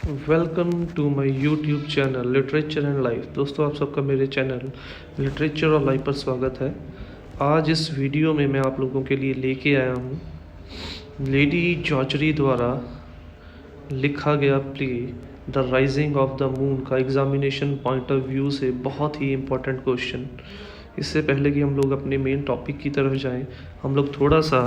Welcome to my YouTube channel literature and life. दोस्तों, आप सबका मेरे चैनल लिटरेचर और लाइफ पर स्वागत है। आज इस वीडियो में मैं आप लोगों के लिए लेके आया हूँ लेडी जॉर्जरी द्वारा लिखा गया play the rising of the moon का एग्जामिनेशन पॉइंट ऑफ व्यू से बहुत ही इम्पोर्टेंट क्वेश्चन। इससे पहले कि हम लोग अपने मेन टॉपिक की तरफ जाएं, हम लोग थोड़ा सा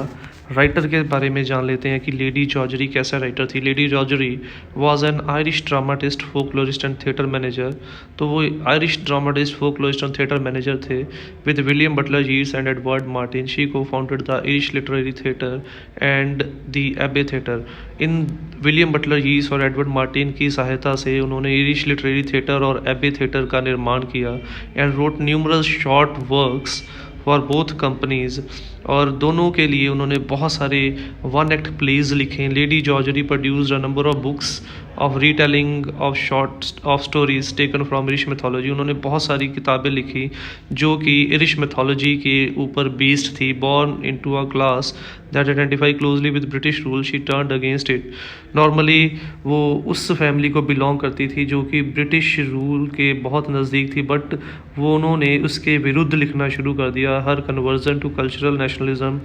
राइटर के बारे में जान लेते हैं कि लेडी जॉर्जरी कैसा राइटर थी। Lady Gregory was an Irish dramatist, folklorist and theatre manager. तो वो Irish dramatist, folklorist and theatre manager थे with William Butler Yeats and Edward Martin. She co founded the Irish literary theatre and the Abbey theatre. इन William Butler Yeats और Edward Martin की सहायता से उन्होंने Irish literary theatre और एबे theatre का निर्माण किया and wrote numerous short works for both companies. और दोनों के लिए उन्होंने बहुत सारे वन एक्ट प्लेज लिखे। Lady Gregory produced a number of books of retelling of short of stories taken from Irish mythology. उन्होंने बहुत सारी किताबें लिखी जो कि इरिश मैथोलॉजी के ऊपर बेस्ड थी। Born into a class that identify closely with British rule, she turned against it. Normally वो उस फैमिली को बिलोंग करती थी जो कि ब्रिटिश रूल के बहुत नज़दीक थी, बट वो उन्होंने उसके विरुद्ध लिखना शुरू कर दिया। Her conversion to cultural nationalism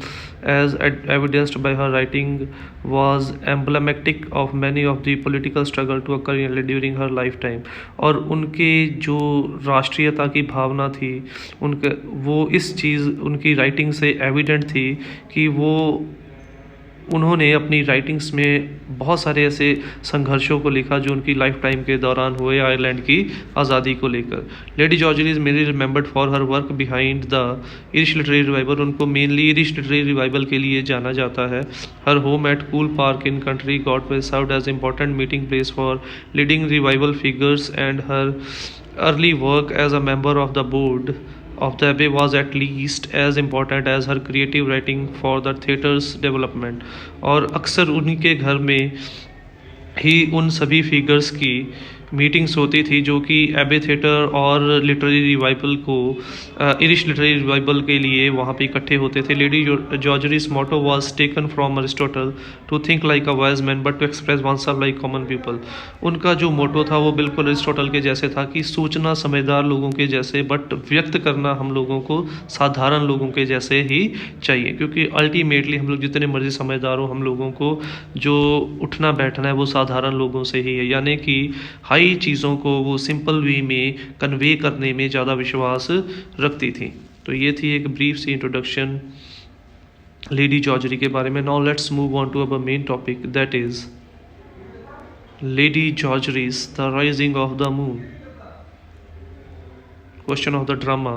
as evidenced by her writing was emblematic of many of the political struggle to occur during her lifetime। और उनके जो राष्ट्रीयता की भावना थी, उनके वो इस चीज़ उनकी राइटिंग से एविडेंट थी कि वो उन्होंने अपनी राइटिंग्स में बहुत सारे ऐसे संघर्षों को लिखा जो उनकी लाइफ टाइम के दौरान हुए आयरलैंड की आज़ादी को लेकर। Lady Gregory is mainly remembered for her work behind the Irish literary revival. उनको मेनली इरिश लिटरेरी रिवाइवल के लिए जाना जाता है। Her home at Coole Park in county Galway served as important meeting place for leading revival figures and her early work as a member of the board of the Abbey was at least as important as her creative writing for the theatre's development। और अक्सर उन्हीं के घर में ही उन सभी figures की meetings होती थी जो कि एबे थिएटर और लिटरेरी रिवाइवल को इरिश लिटरेरी रिवाइवल के लिए वहाँ पे इकट्ठे होते थे। Lady Gregory's motto was taken from Aristotle to think like a wise man but to express oneself like common people. उनका जो मोटो था वो बिल्कुल अरिस्टोटल के जैसे था कि सोचना समझदार लोगों के जैसे, बट व्यक्त करना हम लोगों को साधारण लोगों के जैसे ही चाहिए, क्योंकि अल्टीमेटली हम लोग जितने मर्जी समझदार हो, हम लोगों को जो उठना बैठना है वो साधारण लोगों से ही है। यानी कि हाई चीज़ों को वो सिंपल वे में कन्वे करने में ज़्यादा विश्वास रखती थी। तो ये थी एक ब्रीफ सी इंट्रोडक्शन लेडी जॉर्जरी के बारे में। Now let's move on to our main topic, that is lady Gregory's the rising of the moon. Question of the drama,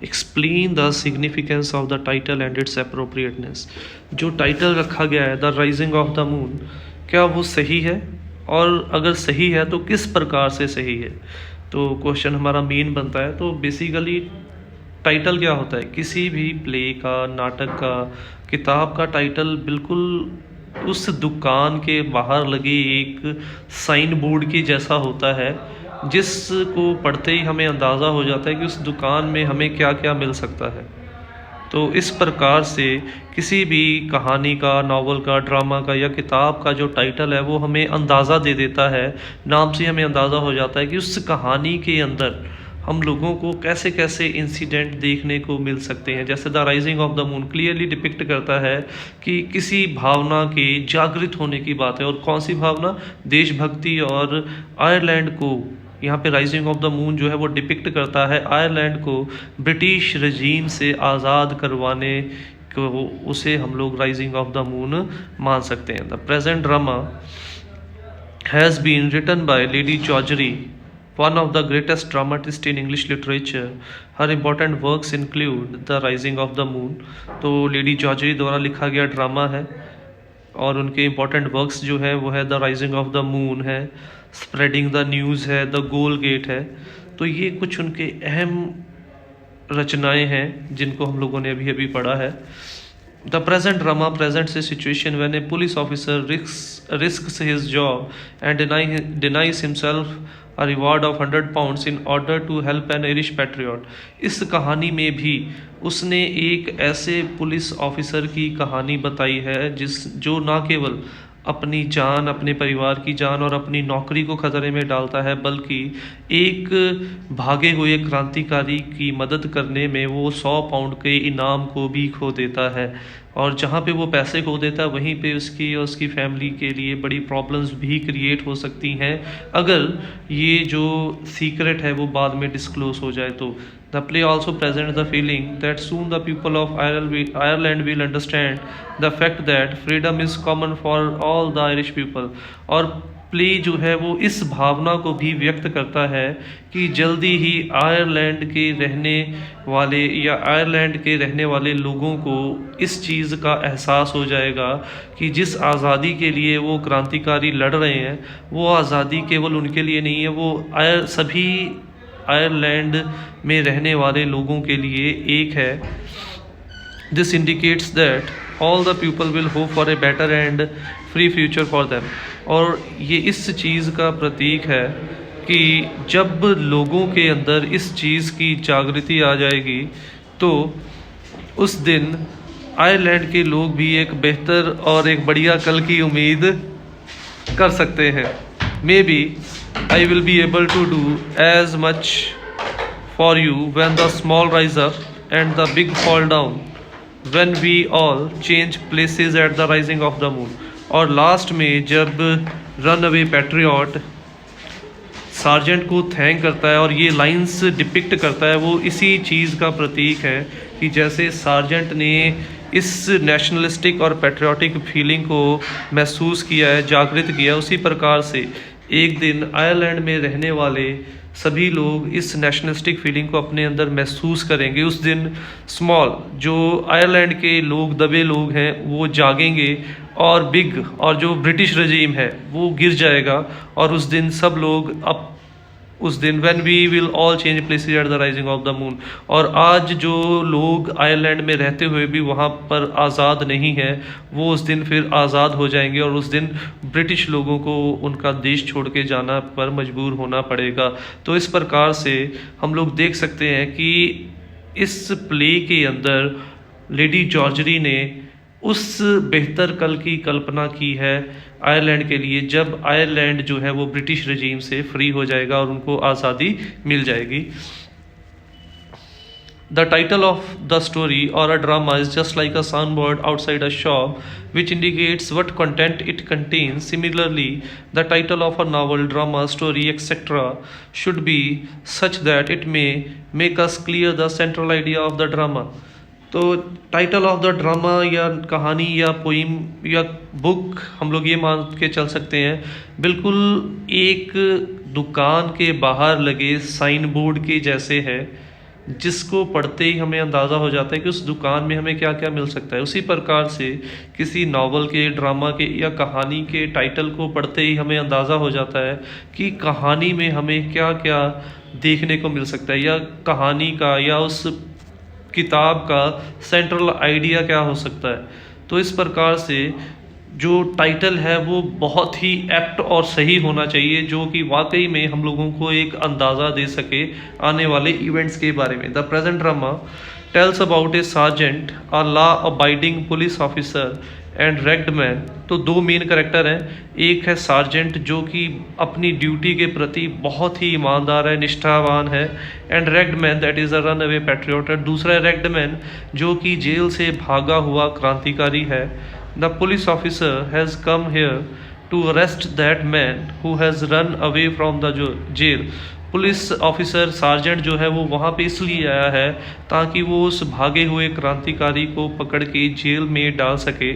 explain the significance of the title and its appropriateness. जो title रखा गया है the rising of the moon, क्या वो सही है, और अगर सही है तो किस प्रकार से सही है। तो क्वेश्चन हमारा मेन बनता है। तो बेसिकली टाइटल क्या होता है, किसी भी प्ले का, नाटक का, किताब का टाइटल बिल्कुल उस दुकान के बाहर लगे एक साइन बोर्ड के जैसा होता है जिसको पढ़ते ही हमें अंदाज़ा हो जाता है कि उस दुकान में हमें क्या क्या मिल सकता है। तो इस प्रकार से किसी भी कहानी का, नावल का, ड्रामा का या किताब का जो टाइटल है वो हमें अंदाज़ा दे देता है। नाम से हमें अंदाज़ा हो जाता है कि उस कहानी के अंदर हम लोगों को कैसे कैसे इंसिडेंट देखने को मिल सकते हैं। जैसे the rising of the moon clearly depict करता है कि किसी भावना के जागृत होने की बात है। और कौन सी भावना, देशभक्ति। और आयरलैंड को यहाँ पे राइजिंग ऑफ द मून जो है वो डिपिक्ट करता है आयरलैंड को ब्रिटिश रजीम से आज़ाद करवाने को, उसे हम लोग राइजिंग ऑफ द मून मान सकते हैं। The present drama has been written by lady Gregory, one of the greatest dramatists in English literature। Her important works include The Rising of the Moon। तो लेडी जॉर्जरी द्वारा लिखा गया drama है और उनके इम्पॉर्टेंट वर्क्स जो है वो है the rising of the moon है, स्प्रेडिंग द न्यूज़ है, द गोल गेट है। तो ये कुछ उनके अहम रचनाएं हैं जिनको हम लोगों ने अभी अभी पढ़ा है। The present drama presents a situation when a police officer risks his job and denies himself a reward of £100 in order to help an Irish patriot। इस कहानी में भी उसने एक ऐसे पुलिस ऑफिसर की कहानी बताई है जो न केवल अपनी जान, अपने परिवार की जान और अपनी नौकरी को खतरे में डालता है, बल्कि एक भागे हुए क्रांतिकारी की मदद करने में वो 100 पाउंड के इनाम को भी खो देता है। और जहाँ पे वो पैसे खो देता है वहीं पे उसकी और उसकी फैमिली के लिए बड़ी प्रॉब्लम्स भी क्रिएट हो सकती हैं अगर ये जो सीक्रेट है वो बाद में डिस्क्लोज हो जाए तो। The play also presents the feeling that soon the people of Ireland will understand the fact that freedom is common for all the Irish people। और प्ले जो है वो इस भावना को भी व्यक्त करता है कि जल्दी ही आयरलैंड के रहने वाले या आयरलैंड के रहने वाले लोगों को इस चीज़ का एहसास हो जाएगा कि जिस आज़ादी के लिए वो क्रांतिकारी लड़ रहे हैं वो आज़ादी केवल उनके लिए नहीं है, वो सभी आयरलैंड में रहने वाले लोगों के लिए एक है। This indicates that all the people will hope for a better and free future for them. और ये इस चीज़ का प्रतीक है कि जब लोगों के अंदर इस चीज़ की जागृति आ जाएगी तो उस दिन आयरलैंड के लोग भी एक बेहतर और एक बढ़िया कल की उम्मीद कर सकते हैं। May be I will be able to do as much for you when the small rise up and the big fall down, when we all change places at the rising of the moon। और last में जब run away patriot sergeant को thank करता है और ये lines depict करता है, वो इसी चीज़ का प्रतीक है कि जैसे सार्जेंट ने इस नेशनलिस्टिक और पैट्रियोटिक फीलिंग को महसूस किया है, जागृत किया है, उसी प्रकार से एक दिन आयरलैंड में रहने वाले सभी लोग इस नेशनलिस्टिक फीलिंग को अपने अंदर महसूस करेंगे। उस दिन स्मॉल जो आयरलैंड के लोग, दबे लोग हैं, वो जागेंगे और बिग और जो ब्रिटिश रजीम है वो गिर जाएगा। और उस दिन सब लोग उस दिन when we will all change places at the rising of the moon. और आज जो लोग आयरलैंड में रहते हुए भी वहाँ पर आज़ाद नहीं हैं वो उस दिन फिर आज़ाद हो जाएंगे और उस दिन ब्रिटिश लोगों को उनका देश छोड़ के जाना पर मजबूर होना पड़ेगा। तो इस प्रकार से हम लोग देख सकते हैं कि इस प्ले के अंदर लेडी जॉर्जरी ने उस बेहतर कल की कल्पना की है आयरलैंड के लिए जब आयरलैंड जो है वो ब्रिटिश रजीम से फ्री हो जाएगा और उनको आज़ादी मिल जाएगी। The title of the story or a drama is just like a soundboard outside a shop which indicates what content it contains. Similarly, the title of a novel, drama, story, etc. should be such that it may make us clear the central idea of the drama। तो title of the drama या कहानी या poem या book हम लोग ये मान के चल सकते हैं बिल्कुल एक दुकान के बाहर लगे साइन बोर्ड के जैसे है, जिसको पढ़ते ही हमें अंदाज़ा हो जाता है कि उस दुकान में हमें क्या क्या मिल सकता है। उसी प्रकार से किसी नावल के, ड्रामा के या कहानी के टाइटल को पढ़ते ही हमें अंदाज़ा हो जाता है कि कहानी में हमें क्या क्या देखने को मिल सकता है या कहानी का या उस किताब का सेंट्रल आइडिया क्या हो सकता है। तो इस प्रकार से जो टाइटल है वो बहुत ही एप्ट और सही होना चाहिए जो कि वाकई में हम लोगों को एक अंदाज़ा दे सके आने वाले इवेंट्स के बारे में। The present drama tells about A sergeant, a law abiding police officer and ragged man. तो दो मेन कैरेक्टर हैं, एक है सार्जेंट जो कि अपनी ड्यूटी के प्रति बहुत ही ईमानदार है, निष्ठावान है, and ragged man that is a run away patriot. दूसरा है रैग्ड मैन जो कि जेल से भागा हुआ क्रांतिकारी है। The police officer has come here to arrest that man who has run away from the jail. Police officer sergeant जो है वो वहाँ पे इसलिए आया है ताकि वो उस भागे हुए क्रांतिकारी को पकड़ के जेल में डाल सके।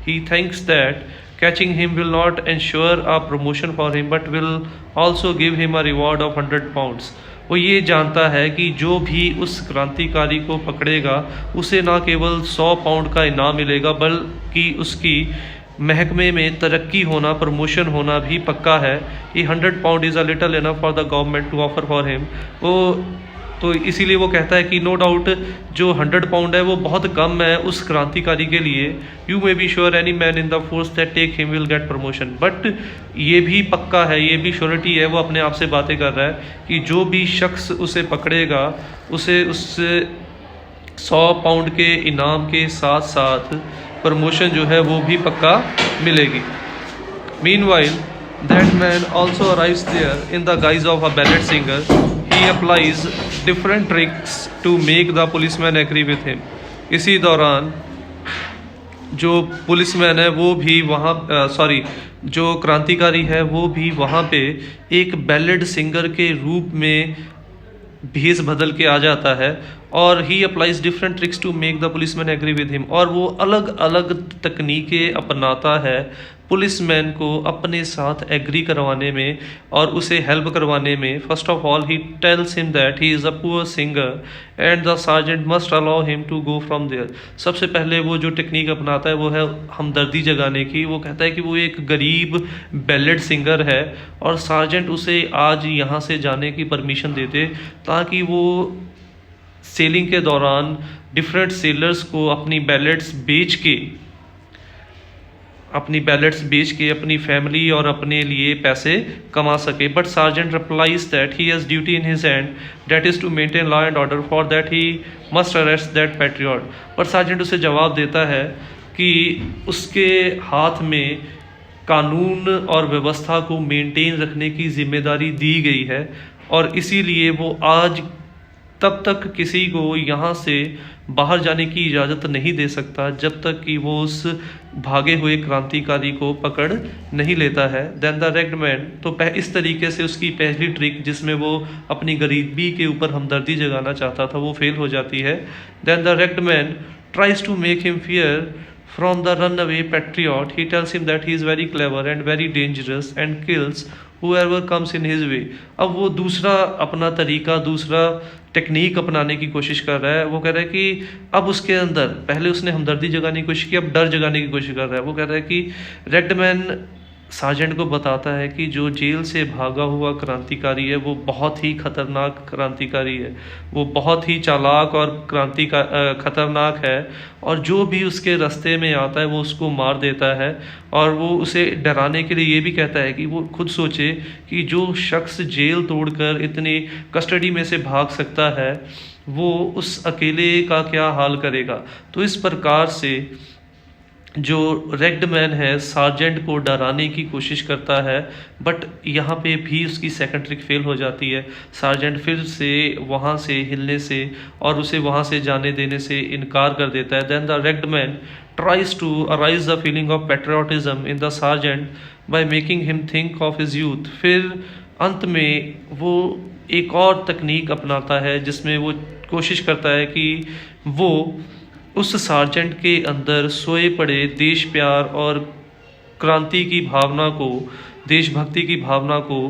He thinks that catching him will not ensure a promotion for him but will also give him a reward of 100 pounds. वो ये जानता है कि जो भी उस क्रांतिकारी को पकड़ेगा उसे ना केवल 100 पाउंड का इनाम मिलेगा बल्कि उसकी महकमे में तरक्की होना, प्रमोशन होना भी पक्का है। ये 100 pound is a little enough for the government to offer for him. वो तो इसीलिए वो कहता है कि नो डाउट जो 100 पाउंड है वो बहुत कम है उस क्रांतिकारी के लिए। You may be sure any man in the force that take him will get promotion. But ये भी पक्का है, ये भी श्योरिटी है, वो अपने आप से बातें कर रहा है कि जो भी शख्स उसे पकड़ेगा उसे उससे 100 पाउंड के इनाम के साथ साथ प्रमोशन जो है वो भी पक्का मिलेगी। Meanwhile, that man also arrives there in the guise of a ballad singer. He applies different tricks to make the policeman agree with him. इसी दौरान जो पुलिसमैन है वो भी वहाँ सॉरी जो क्रांतिकारी है वो भी वहाँ पे एक बैलेड सिंगर के रूप में भेष बदल के आ जाता है और he applies different tricks to make the policeman agree with him, और वो अलग अलग तकनीकें अपनाता है पुलिसमैन को अपने साथ एग्री करवाने में और उसे हेल्प करवाने में. First of all he tells him that he is a poor singer and the sergeant must allow him to go from there. सबसे पहले वो जो टेक्निक अपनाता है वो है हमदर्दी जगाने की. वो कहता है कि वो एक गरीब बैलेड सिंगर है और सार्जेंट उसे आज यहाँ से जाने की परमिशन देते ताकि वो सेलिंग के दौरान डिफरेंट सेलर्स को अपनी बैलेट्स बेच के अपनी फैमिली और अपने लिए पैसे कमा सके. But sergeant replies that he has duty in his hand that is to maintain law and order, for that he must arrest that patriot. पर सार्जेंट उसे जवाब देता है कि उसके हाथ में कानून और व्यवस्था को मेंटेन रखने की जिम्मेदारी दी गई है और इसीलिए वो आज तब तक किसी को यहाँ से बाहर जाने की इजाज़त नहीं दे सकता जब तक कि वो उस भागे हुए क्रांतिकारी को पकड़ नहीं लेता है. देन द रेग्ड मैन, तो इस तरीके से उसकी पहली ट्रिक जिसमें वो अपनी गरीबी के ऊपर हमदर्दी जगाना चाहता था वो फेल हो जाती है. Then the ragged man tries to make him fear from the runaway patriot. He tells him that he is very clever and very dangerous and kills whoever comes in his way. अब वो दूसरा अपना तरीका, दूसरा technique अपनाने की कोशिश कर रहा है. वो कह रहा है कि अब उसके अंदर पहले उसने हमदर्दी जगाने की कोशिश की, अब डर जगाने की कोशिश कर रहा है. वो कह रहा है कि रेडमैन सार्जेंट को बताता है कि जो जेल से भागा हुआ क्रांतिकारी है वो बहुत ही खतरनाक क्रांतिकारी है, वो बहुत ही चालाक और खतरनाक है और जो भी उसके रास्ते में आता है वो उसको मार देता है. और वो उसे डराने के लिए ये भी कहता है कि वो खुद सोचे कि जो शख्स जेल तोड़कर इतनी कस्टडी में से भाग सकता है वो उस अकेले का क्या हाल करेगा. तो इस प्रकार से जो रेग्ड मैन है सार्जेंट को डराने की कोशिश करता है, बट यहाँ पे भी उसकी सेकंड ट्रिक फेल हो जाती है. सार्जेंट फिर से वहाँ से हिलने से और उसे वहाँ से जाने देने से इनकार कर देता है. Then the ragged man tries to arouse the feeling of patriotism in the sergeant by making him think of his youth. फिर अंत में वो एक और तकनीक अपनाता है जिसमें वो कोशिश करता है कि वो उस सार्जेंट के अंदर सोए पड़े देश प्यार और क्रांति की भावना को, देशभक्ति की भावना को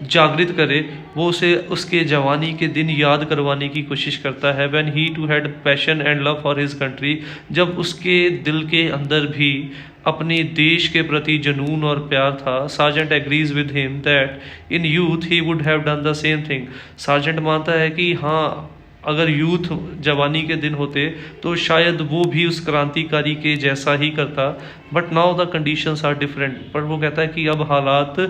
जागृत करे. वो उसे उसके जवानी के दिन याद करवाने की कोशिश करता है. When he too had passion and love for his country, जब उसके दिल के अंदर भी अपने देश के प्रति जुनून और प्यार था. Sergeant agrees with him that in youth he would have done the same thing. Sergeant मानता है कि हाँ, अगर यूथ जवानी के दिन होते तो शायद वो भी उस क्रांतिकारी के जैसा ही करता. But now the conditions are different. पर वो कहता है कि अब हालात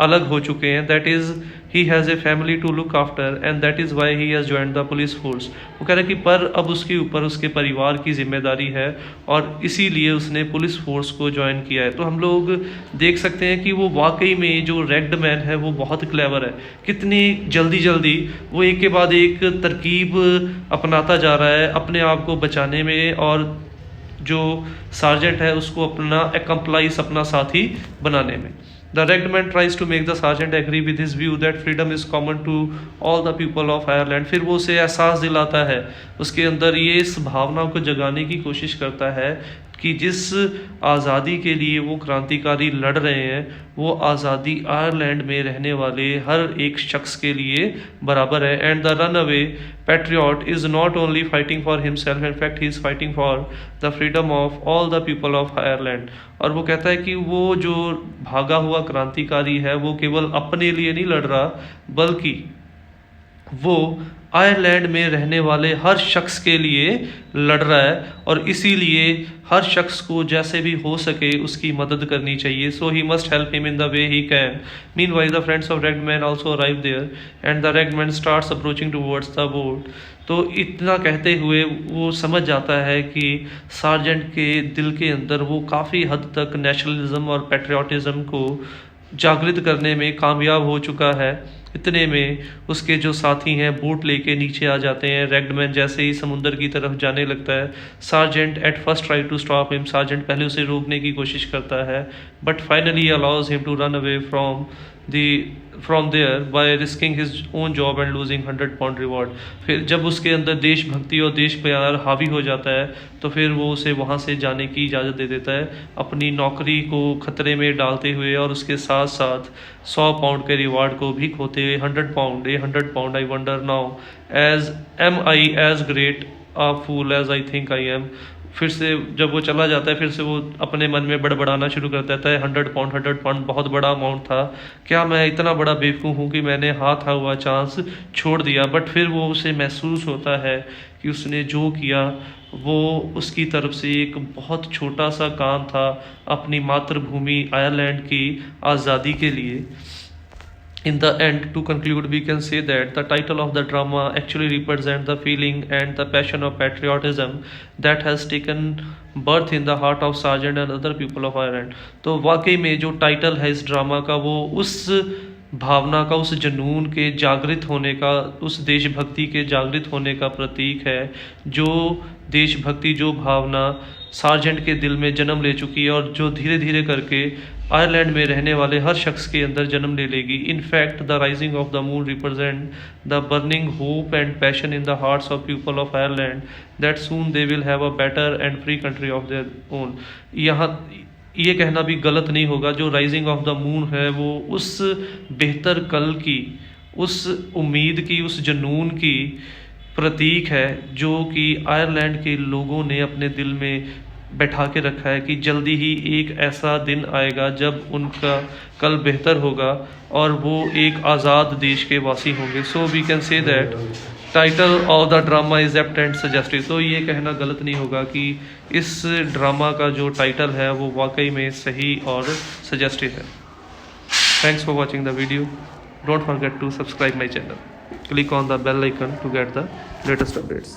अलग हो चुके हैं. That is he has a family to look after and that is why he has joined the police force. वो कह रहा है कि पर अब उसके ऊपर उसके परिवार की जिम्मेदारी है और इसीलिए उसने पुलिस फोर्स को ज्वाइन किया है. तो हम लोग देख सकते हैं कि वो वाकई में जो रेग्ड मैन है वो बहुत क्लेवर है. कितनी जल्दी वो एक के बाद एक तरकीब अपनाता जा रहा है अपने आप को बचाने में और जो सार्जेंट है उसको अपना एक्म्प्लाइज, अपना साथी बनाने में. The wrecked man tries to make the sergeant agree with his view that freedom is common to all the people of Ireland. फिर वो उसे एहसास दिलाता है, उसके अंदर ये इस भावना को जगाने की कोशिश करता है कि जिस आज़ादी के लिए वो क्रांतिकारी लड़ रहे हैं वो आज़ादी आयरलैंड में रहने वाले हर एक शख्स के लिए बराबर है. And the run away patriot is not only fighting for himself, in fact he is fighting for the freedom of all the people of Ireland. और वो कहता है कि वो जो भागा हुआ क्रांतिकारी है वो केवल अपने लिए नहीं लड़ रहा बल्कि वो आयरलैंड में रहने वाले हर शख्स के लिए लड़ रहा है और इसीलिए हर शख्स को जैसे भी हो सके उसकी मदद करनी चाहिए. So he must help him in the way he can. Meanwhile the friends of ragman also arrive there and the ragman starts approaching towards the boat. तो इतना कहते हुए वो समझ जाता है कि सार्जेंट के दिल के अंदर वो काफ़ी हद तक नेशनलिज्म और पैट्रियाटिज्म को जागृत करने में कामयाब हो चुका है. इतने में उसके जो साथी हैं बोट लेके नीचे आ जाते हैं. रेगमैन जैसे ही समुंदर की तरफ जाने लगता है, sergeant at first try to stop him. Sergeant पहले उसे रोकने की कोशिश करता है but finally allows him to run away from there by risking his own job and losing 100 pound reward. फिर जब उसके अंदर देशभक्ति और देश प्यार हावी हो जाता है तो फिर वो उसे वहाँ से जाने की इजाज़त दे देता है, अपनी नौकरी को खतरे में डालते हुए और उसके साथ साथ 100 पाउंड के रिवार्ड को भी खोते हुए. 100 pound I wonder now am I as great a fool as I think I am. फिर से जब वो चला जाता है फिर से वो अपने मन में बड़बड़ाना शुरू कर देता है. 100 पाउंड बहुत बड़ा अमाउंट था. क्या मैं इतना बड़ा बेवकूफ़ हूँ कि मैंने हाथ हुआ चांस छोड़ दिया. बट फिर वो उसे महसूस होता है कि उसने जो किया वो उसकी तरफ से एक बहुत छोटा सा काम था अपनी मातृभूमि आयरलैंड की आज़ादी के लिए. In the end, to conclude, we can say that the title of the drama actually represents the feeling and the passion of patriotism that has taken birth in the heart of Sargent and other people of Ireland. तो वाकई में जो title है इस drama का वो उस भावना का, उस जुनून के जागृत होने का, उस देशभक्ति के जागृत होने का प्रतीक है. जो देशभक्ति, जो भावना सार्जेंट के दिल में जन्म ले चुकी है और जो धीरे धीरे करके आयरलैंड में रहने वाले हर शख्स के अंदर जन्म ले लेगी. In fact the rising of the moon represent the burning hope and passion in the hearts of people of Ireland that soon they will have a better and free country of their own. यहाँ ये कहना भी गलत नहीं होगा, जो rising of the moon है वो उस बेहतर कल की, उस उम्मीद की, उस जुनून की प्रतीक है जो कि आयरलैंड के लोगों ने अपने दिल में बैठा के रखा है कि जल्दी ही एक ऐसा दिन आएगा जब उनका कल बेहतर होगा और वो एक आज़ाद देश के वासी होंगे. So we can say that title of the drama is apt and suggestive. तो ये कहना गलत नहीं होगा कि इस ड्रामा का जो टाइटल है वो वाकई में सही और सजेस्टिव है. Thanks for watching the video. Don't forget to subscribe my channel. Click on the bell icon to get the latest updates.